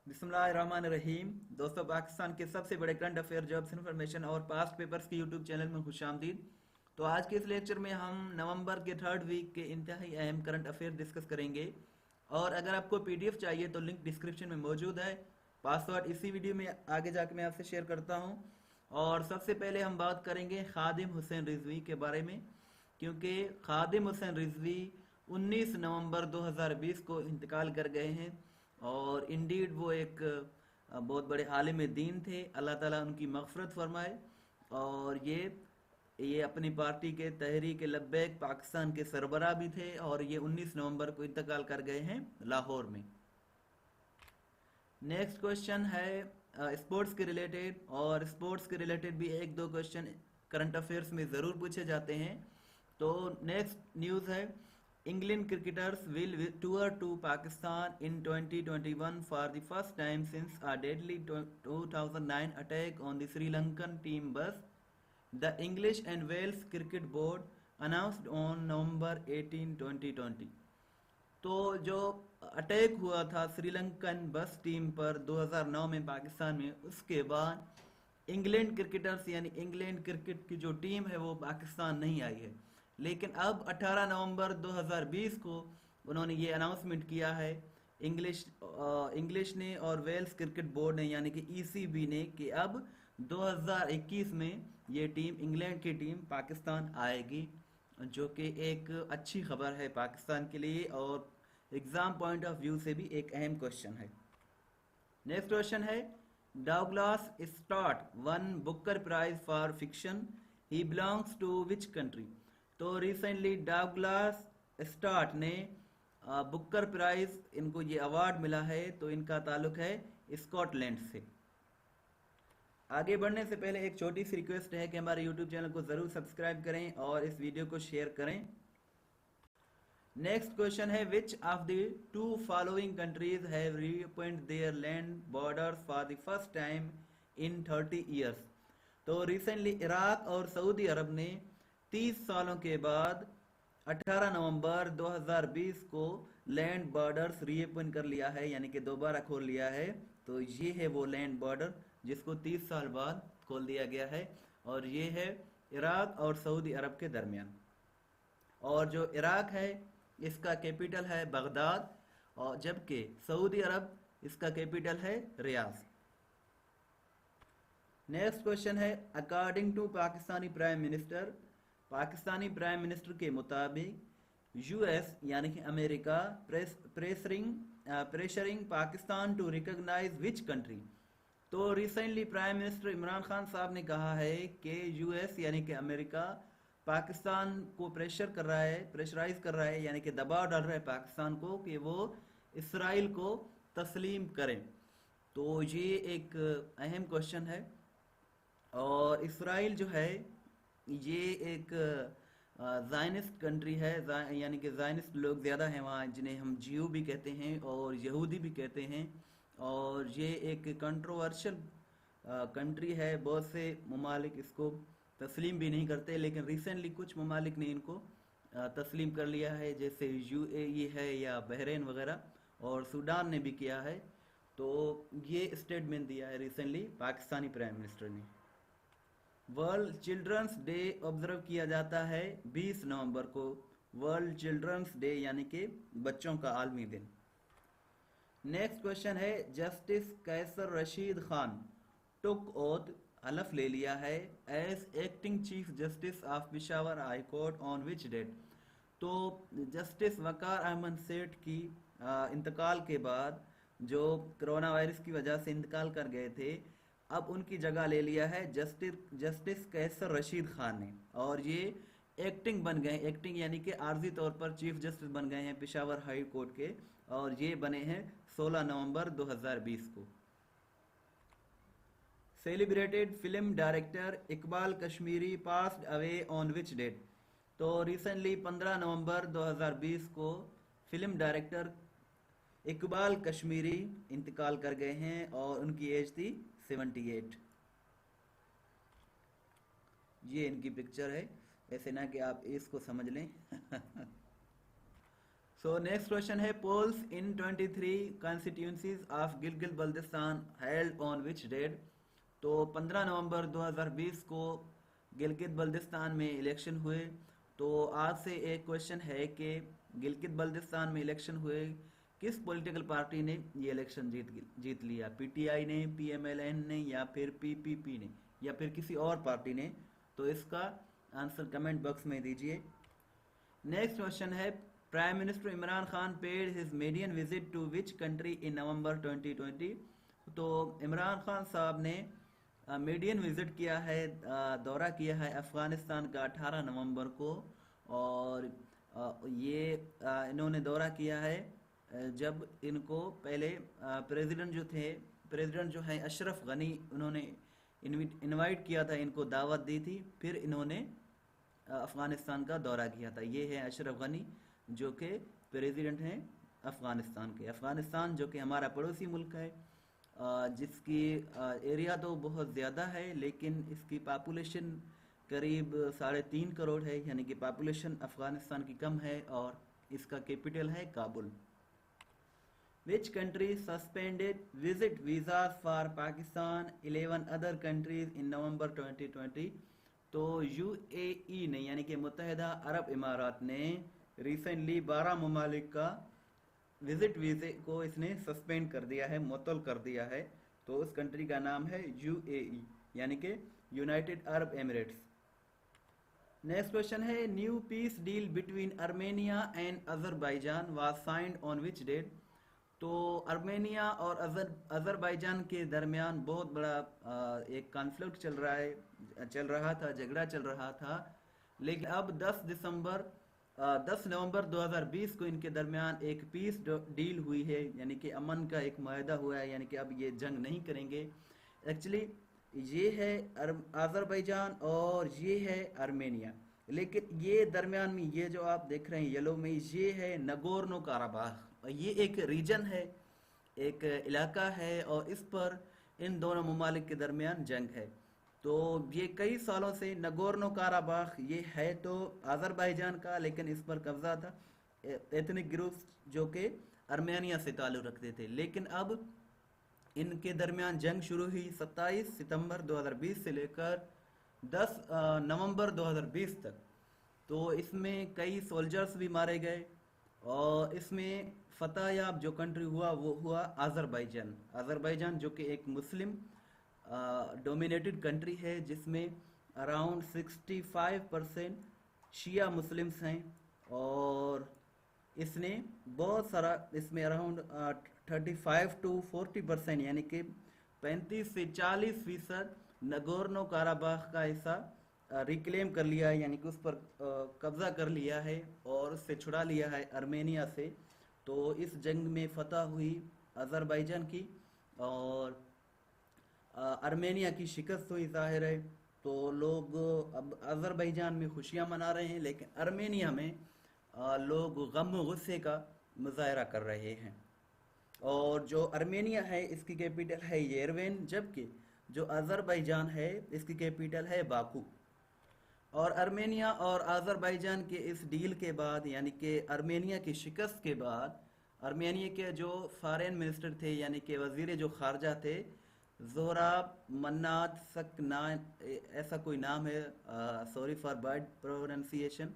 बिस्मिल्लाहिर्रहमानिर्रहीम। दोस्तों, पाकिस्तान के सबसे बड़े करंट अफेयर, जॉब्स इन्फॉर्मेशन और पास्ट पेपर्स के यूट्यूब चैनल में खुशामदीद। तो आज के इस लेक्चर में हम नवंबर के थर्ड वीक के इंतहाई अहम करंट अफेयर डिस्कस करेंगे। और अगर आपको पीडीएफ चाहिए तो लिंक डिस्क्रिप्शन में मौजूद है। पासवर्ड इसी वीडियो में आगे जाके मैं आपसे शेयर करता हूँ। और सबसे पहले हम बात करेंगे खादिम हुसैन रिजवी के बारे में, क्योंकि खादिम हुसैन रिजवी 19 नवंबर 2020 को इंतकाल कर गए हैं। और इंडीड वो एक बहुत बड़े आलिम दीन थे, अल्लाह ताला उनकी मग़फ़िरत फरमाए। और ये अपनी पार्टी के तहरीक लब्बैक पाकिस्तान के सरबराह भी थे, और ये 19 नवंबर को इंतकाल कर गए हैं लाहौर में। नेक्स्ट क्वेश्चन है स्पोर्ट्स के रिलेटेड, और स्पोर्ट्स के रिलेटेड भी एक दो क्वेश्चन करंट अफेयर्स में ज़रूर पूछे जाते हैं। तो नेक्स्ट न्यूज़ है, England cricketers will tour to Pakistan in 2021 for the first time since a deadly 2009 attack on the Sri Lankan team bus. The English and Wales Cricket Board announced on November 18, 2020. तो जो attack हुआ था श्रीलंकन बस team पर 2009 में पाकिस्तान में, उसके बाद इंग्लैंड क्रिकेटर्स यानी इंग्लैंड क्रिकेट की जो टीम है वो पाकिस्तान नहीं आई है। लेकिन अब 18 नवंबर 2020 को उन्होंने ये अनाउंसमेंट किया है, इंग्लिश ने और वेल्स क्रिकेट बोर्ड ने यानी कि ईसीबी ने, कि अब 2021 में ये टीम, इंग्लैंड की टीम पाकिस्तान आएगी, जो कि एक अच्छी खबर है पाकिस्तान के लिए और एग्जाम पॉइंट ऑफ व्यू से भी एक अहम क्वेश्चन है। नेक्स्ट क्वेश्चन है, Douglas Stuart won Booker prize for fiction, he belongs to which country. तो रिसेंटली डगलस स्टॉट ने बुकर प्राइज, इनको ये अवार्ड मिला है, तो इनका ताल्लुक है स्कॉटलैंड से। आगे बढ़ने से पहले एक छोटी सी रिक्वेस्ट है कि हमारे यूट्यूब चैनल को ज़रूर सब्सक्राइब करें और इस वीडियो को शेयर करें। नेक्स्ट क्वेश्चन है, which of the two following countries have reopened there land borders for the first time in 30 years. तो रिसेंटली इराक और सऊदी अरब ने 30 सालों के बाद 18 नवंबर 2020 को लैंड बॉर्डर्स रीओपन कर लिया है, यानी कि दोबारा खोल लिया है। तो ये है वो लैंड बॉर्डर जिसको 30 साल बाद खोल दिया गया है, और ये है इराक और सऊदी अरब के दरमियान। और जो इराक है इसका कैपिटल है बगदाद, और जबकि सऊदी अरब इसका कैपिटल है रियाद। नेक्स्ट क्वेश्चन है, according to Pakistani prime minister, Pakistani prime minister के मुताबिक यूएस यानी कि America pressuring Pakistan to recognise which country. तो recently prime minister Imran Khan साहब ने कहा है कि यूएस यानी कि अमेरिका पाकिस्तान को प्रेशराइज कर रहा है, यानी कि दबाव डाल रहा है पाकिस्तान को कि वो इसराइल को तस्लीम करें। तो ये एक अहम क्वेश्चन है। और इसराइल जो है ये एक ज़ायनिस्ट कंट्री है, यानी कि ज़ायनिस्ट लोग ज़्यादा हैं वहाँ, जिन्हें हम जियो भी कहते हैं और यहूदी भी कहते हैं। और ये एक कंट्रोवर्शियल कंट्री है, बहुत से ममालिक इसको तस्लीम भी नहीं करते, लेकिन रिसेंटली कुछ ममालिक ने इनको तस्लीम कर लिया है, जैसे यूएई है या बहरीन वगैरह, और सूडान ने भी किया है। तो ये स्टेटमेंट दिया है रिसेंटली पाकिस्तानी प्राइम मिनिस्टर ने। वर्ल्ड चिल्ड्रंस डे ऑब्जर्व किया जाता है 20 नवंबर को, वर्ल्ड चिल्ड्रंस डे यानी कि बच्चों का आलमी दिन। नेक्स्ट क्वेश्चन है, justice Qaiser Rashid Khan took oath, हलफ ले लिया है, as acting chief justice of Peshawar high court on which date. तो जस्टिस वकार अहमद सेठ की इंतकाल के बाद, जो कोरोना वायरस की वजह से इंतकाल कर गए थे, अब उनकी जगह ले लिया है जस्टिस कैसर रशीद खान ने, और ये एक्टिंग बन गए, एक्टिंग यानी कि आर्जी तौर पर चीफ जस्टिस बन गए हैं पेशावर हाई कोर्ट के, और ये बने हैं 16 नवंबर 2020 को। Celebrated film director Iqbal Kashmiri passed away on which date. तो रिसेंटली 15 नवंबर 2020 को फिल्म डायरेक्टर इकबाल कश्मीरी इंतकाल कर गए हैं, और उनकी एज थी 78। ये इनकी पिक्चर है, ऐसे ना कि आप इसको समझ लें। सो नेक्स्ट क्वेश्चन है, polls in 23 constituencies of Gilgit Baltistan held on which date. तो 15 नवंबर 2020 को गिलगित बल्तिस्तान में इलेक्शन हुए। तो आज से एक क्वेश्चन है कि गिलगित बल्तिस्तान में इलेक्शन हुए, किस पॉलिटिकल पार्टी ने ये इलेक्शन जीत लिया? पीटीआई ने, पीएमएलएन ने, या फिर पीपीपी ने, या फिर किसी और पार्टी ने? तो इसका आंसर कमेंट बॉक्स में दीजिए। नेक्स्ट क्वेश्चन है, prime minister Imran Khan paid his maiden visit to which country in November 2020। तो इमरान खान साहब ने मेडियन विजिट किया है, दौरा किया है अफ़गानिस्तान का 18 नवंबर को। और ये इन्होंने दौरा किया है जब इनको पहले प्रेसिडेंट जो है अशरफ गनी, उन्होंने इनवाइट किया था, इनको दावत दी थी, फिर इन्होंने अफ़गानिस्तान का दौरा किया था। ये है अशरफ गनी जो कि प्रेसिडेंट हैं अफ़गानिस्तान के। अफ़गानिस्तान जो कि हमारा पड़ोसी मुल्क है, जिसकी एरिया तो बहुत ज़्यादा है, लेकिन इसकी पॉपुलेशन करीब 3.5 करोड़ है, यानी कि पॉपुलेशन अफ़गानिस्तान की कम है, और इसका कैपिटल है Kabul. Which country suspended visit visas for Pakistan 11 other countries in November 2020? तो यूएई ने, यानी कि मुत्तहिदा अरब इमारात ने रिसेंटली 12 ममालिक का विजिट वीज़े को इसने सस्पेंड कर दिया है, मुअत्तल कर दिया है। तो उस कंट्री का नाम है यूएई, यानी कि United Arab Emirates. Next question है, new peace deal between Armenia and Azerbaijan was signed on which date? तो आर्मेनिया और अजरबैजान के दरमियान बहुत बड़ा एक कॉन्फ्लिक्ट चल रहा था, झगड़ा चल रहा था। लेकिन अब 10 नवंबर 2020 को इनके दरमियान एक पीस डील हुई है, यानी कि अमन का एक मायदा हुआ है, यानी कि अब ये जंग नहीं करेंगे। एक्चुअली ये है अजरबैजान और ये है आर्मेनिया, लेकिन ये दरमियान में ये जो आप देख रहे हैं येलो में, ये है नगोर्नो काराबाख। ये एक रीजन है, एक इलाका है, और इस पर इन दोनों ममालिक के दरमियान जंग है। तो ये कई सालों से नगोर्नो काराबाख ये है तो अजरबैजान का, लेकिन इस पर कब्जा था एथनिक ग्रुप्स जो कि आर्मेनिया से ताल्लुक़ रखते थे। लेकिन अब इनके दरमियान जंग शुरू हुई 27 सितंबर 2020 से लेकर 10 नवंबर 2020 तक। तो इसमें कई सोल्जर्स भी मारे गए, और इसमें फतह याब जो कंट्री हुआ वो हुआ अजरबैजान जो कि एक मुस्लिम डोमिनेटेड कंट्री है, जिसमें अराउंड 65% शिया मुस्लिम्स हैं, और इसने बहुत सारा, इसमें अराउंड 35 to 40%, यानी कि 35 से 40% नगोर्नो काराबाख का हिस्सा रिक्लेम कर लिया है, यानी कि उस पर कब्जा कर लिया है और उससे छुड़ा लिया है आर्मेनिया से। तो इस जंग में फतह हुई अजरबैजान की, और आर्मेनिया की शिकस्त हुई ज़ाहिर है। तो लोग अब अजरबैजान में खुशियां मना रहे हैं, लेकिन आर्मेनिया में लोग गम व गुस्से का मुजाहरा कर रहे हैं। और जो आर्मेनिया है इसकी कैपिटल है येरेवन, जबकि जो अजरबैजान है इसकी कैपिटल है बाकू। और आर्मेनिया और अजरबैजान के इस डील के बाद, यानी कि आर्मेनिया की शिकस्त के बाद, आर्मेनिया के जो फॉरेन मिनिस्टर थे, यानी कि वजीर जो खारजा थे, जोराब मन्नात सकनान, ऐसा कोई नाम है, सॉरी फॉर बैड प्रोनाउंसिएशन।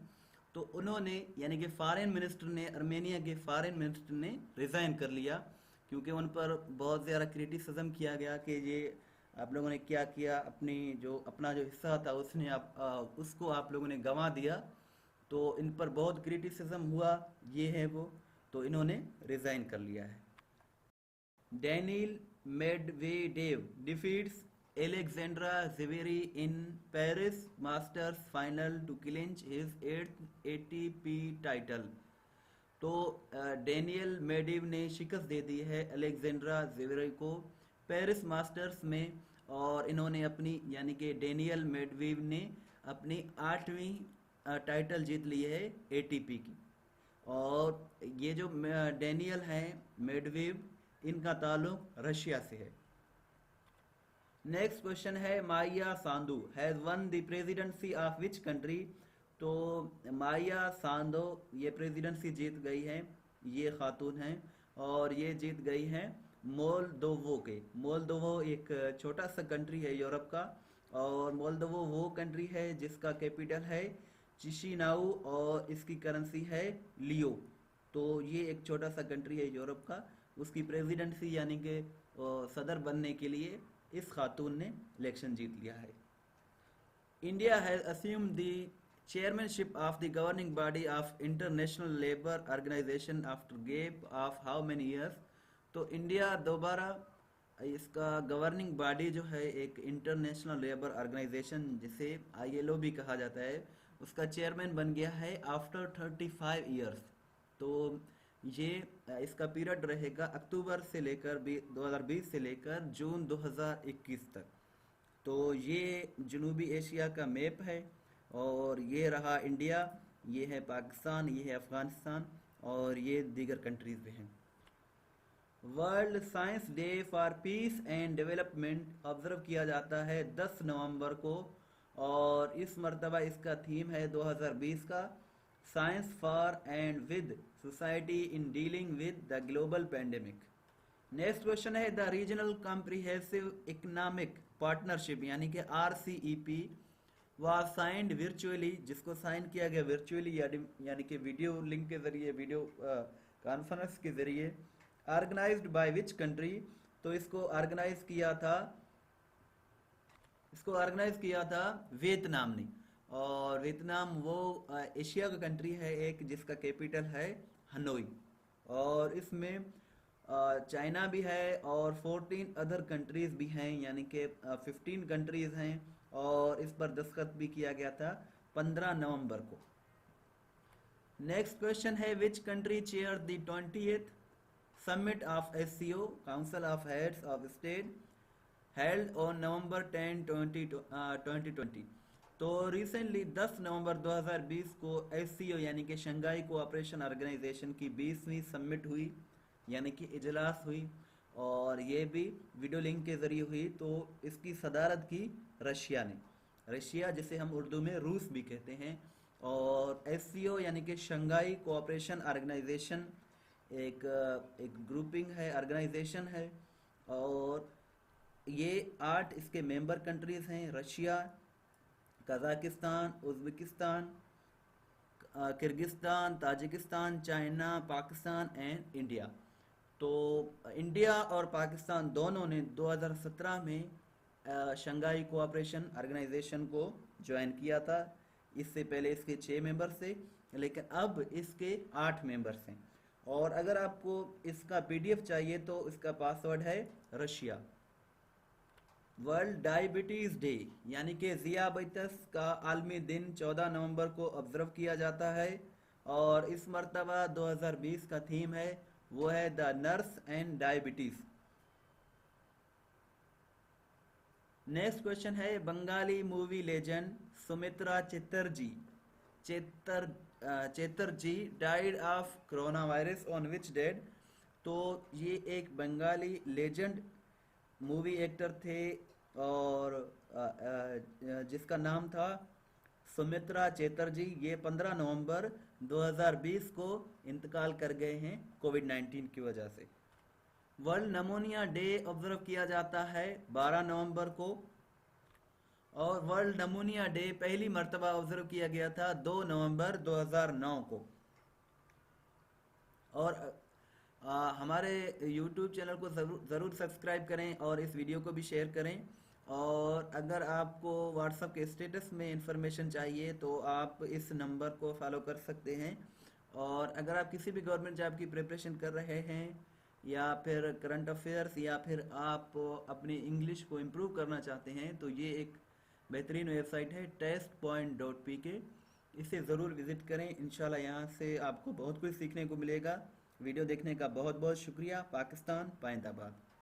तो उन्होंने, यानी कि फॉरेन मिनिस्टर ने, आर्मेनिया के फॉरेन मिनिस्टर ने रिज़ाइन कर लिया, क्योंकि उन पर बहुत ज़्यादा क्रिटिसिज्म किया गया कि ये आप लोगों ने क्या किया, अपना जो हिस्सा था उसको आप लोगों ने गंवा दिया। तो इन पर बहुत क्रिटिसिज्म हुआ, ये है वो, तो इन्होंने रिज़ाइन कर लिया है। Daniel Medvedev defeats Alexandra Zverev in Paris Masters Final to clinch his 8th ATP title. तो डैनियल मेडवेडेव ने शिकस्त दे दी है अलेक्जेंड्रा ज़वेरेव को पेरिस मास्टर्स में, और इन्होंने अपनी, यानी कि डैनियल मेडवेडेव ने अपनी 8वीं टाइटल जीत ली है एटीपी की। और ये जो डैनियल हैं मेडवेडेव, इनका ताल्लुक रशिया से है। नेक्स्ट क्वेश्चन है, Maia Sandu has won the presidency of which country? तो माया सांदो ये प्रेसिडेंसी जीत गई हैं, ये खातून हैं, और ये जीत गई हैं मोल्दोवो के। मोल्दोवो एक छोटा सा कंट्री है यूरोप का, और मोल्दोवो वो कंट्री है जिसका कैपिटल है चिशिनाउ और इसकी करेंसी है लियो। तो ये एक छोटा सा कंट्री है यूरोप का, उसकी प्रेसिडेंसी यानी कि सदर बनने के लिए इस खातून ने इलेक्शन जीत लिया है। India has assumed the chairmanship of the governing body of International Labour Organization after gap of how many years? तो इंडिया दोबारा इसका गवर्निंग बॉडी जो है एक इंटरनेशनल लेबर ऑर्गेनाइजेशन जिसे ILO भी कहा जाता है, उसका चेयरमैन बन गया है आफ्टर 35 इयर्स। तो ये इसका पीरियड रहेगा अक्टूबर से लेकर 2020 से लेकर जून 2021 तक। तो ये जनूबी एशिया का मैप है, और ये रहा इंडिया, ये है पाकिस्तान, ये है अफ़गानिस्तान, और ये दीगर कंट्रीज़ भी हैं। World science day for piece and development observe किया जाता है 10 नवंबर को, और इस मरतबा इसका थीम है 2020 का science for and with society in dealing with the global pandemic. Next question है the regional comprehensive economic partnership यानी कि RCEP वाज साइंड वर्चुअली, जिसको साइन किया गया वर्चुअली यानी कि वीडियो लिंक के जरिए, वीडियो कॉन्फ्रेंस के जरिए, ऑर्गेनाइज्ड बाय विच कंट्री? तो इसको ऑर्गेनाइज किया था वियतनाम ने, और वियतनाम वो एशिया का कंट्री है एक जिसका कैपिटल है हनोई, और इसमें चाइना भी है और 14 अदर कंट्रीज भी हैं, यानी कि 15 कंट्रीज हैं, और इस पर दस्तखत भी किया गया था 15 नवंबर को। नेक्स्ट क्वेश्चन है which country chair the 20th summit of SCO council of heads of state held on November 10, 2020। तो रिसेंटली 10 नवंबर 2020 को SCO यानी कि शंघाई कोऑपरेशन ऑर्गेनाइजेशन की 20वीं समिट हुई, यानी कि इजलास हुई, और ये भी वीडियो लिंक के जरिए हुई। तो इसकी सदारत की रशिया ने, रशिया जिसे हम उर्दू में रूस भी कहते हैं, और SCO यानी कि शंघाई कोऑपरेशन ऑर्गेनाइजेशन एक ग्रुपिंग है, ऑर्गेनाइजेशन है, और ये 8 इसके मेंबर कंट्रीज हैं, Russia, Kazakhstan, Uzbekistan, Kyrgyzstan, Tajikistan, China, Pakistan and India. तो इंडिया और पाकिस्तान दोनों ने 2017 में शंघाई कोऑपरेशन ऑर्गेनाइजेशन को ज्वाइन किया था। इससे पहले इसके 6 मेंबर्स थे, लेकिन अब इसके 8 मेंबर्स हैं। और अगर आपको इसका PDF चाहिए तो इसका पासवर्ड है रशिया। वर्ल्ड डायबिटीज़ डे यानी कि ज़ियाबतीस का आलमी दिन 14 नवंबर को ऑब्ज़र्व किया जाता है, और इस मरतबा 2020 का थीम है वो है the nurse and diabetes. Next question है Bengali movie legend Soumitra Chatterjee died of corona virus on which date? तो ये एक बंगाली लेजेंड मूवी एक्टर थे, और जिसका नाम था सुमित्रा चैटर्जी। ये 15 नवंबर 2020 को इंतकाल कर गए हैं कोविड-19 की वजह से। वर्ल्ड नमोनिया डे ऑब्जर्व किया जाता है 12 नवंबर को, और वर्ल्ड नमोनिया डे पहली मर्तबा ऑब्जर्व किया गया था 2 नवंबर 2009 को। और हमारे YouTube चैनल को ज़रूर सब्सक्राइब करें और इस वीडियो को भी शेयर करें। और अगर आपको व्हाट्सएप के स्टेटस में इंफॉर्मेशन चाहिए तो आप इस नंबर को फॉलो कर सकते हैं। और अगर आप किसी भी गवर्नमेंट जॉब की प्रिपरेशन कर रहे हैं, या फिर करंट अफेयर्स, या फिर आप अपनी इंग्लिश को इम्प्रूव करना चाहते हैं, तो ये एक बेहतरीन वेबसाइट है testpoint.pk। इसे ज़रूर विज़िट करें। इंशाल्लाह यहाँ से आपको बहुत कुछ सीखने को मिलेगा। वीडियो देखने का बहुत बहुत शुक्रिया। पाकिस्तान पाइंदाबाद।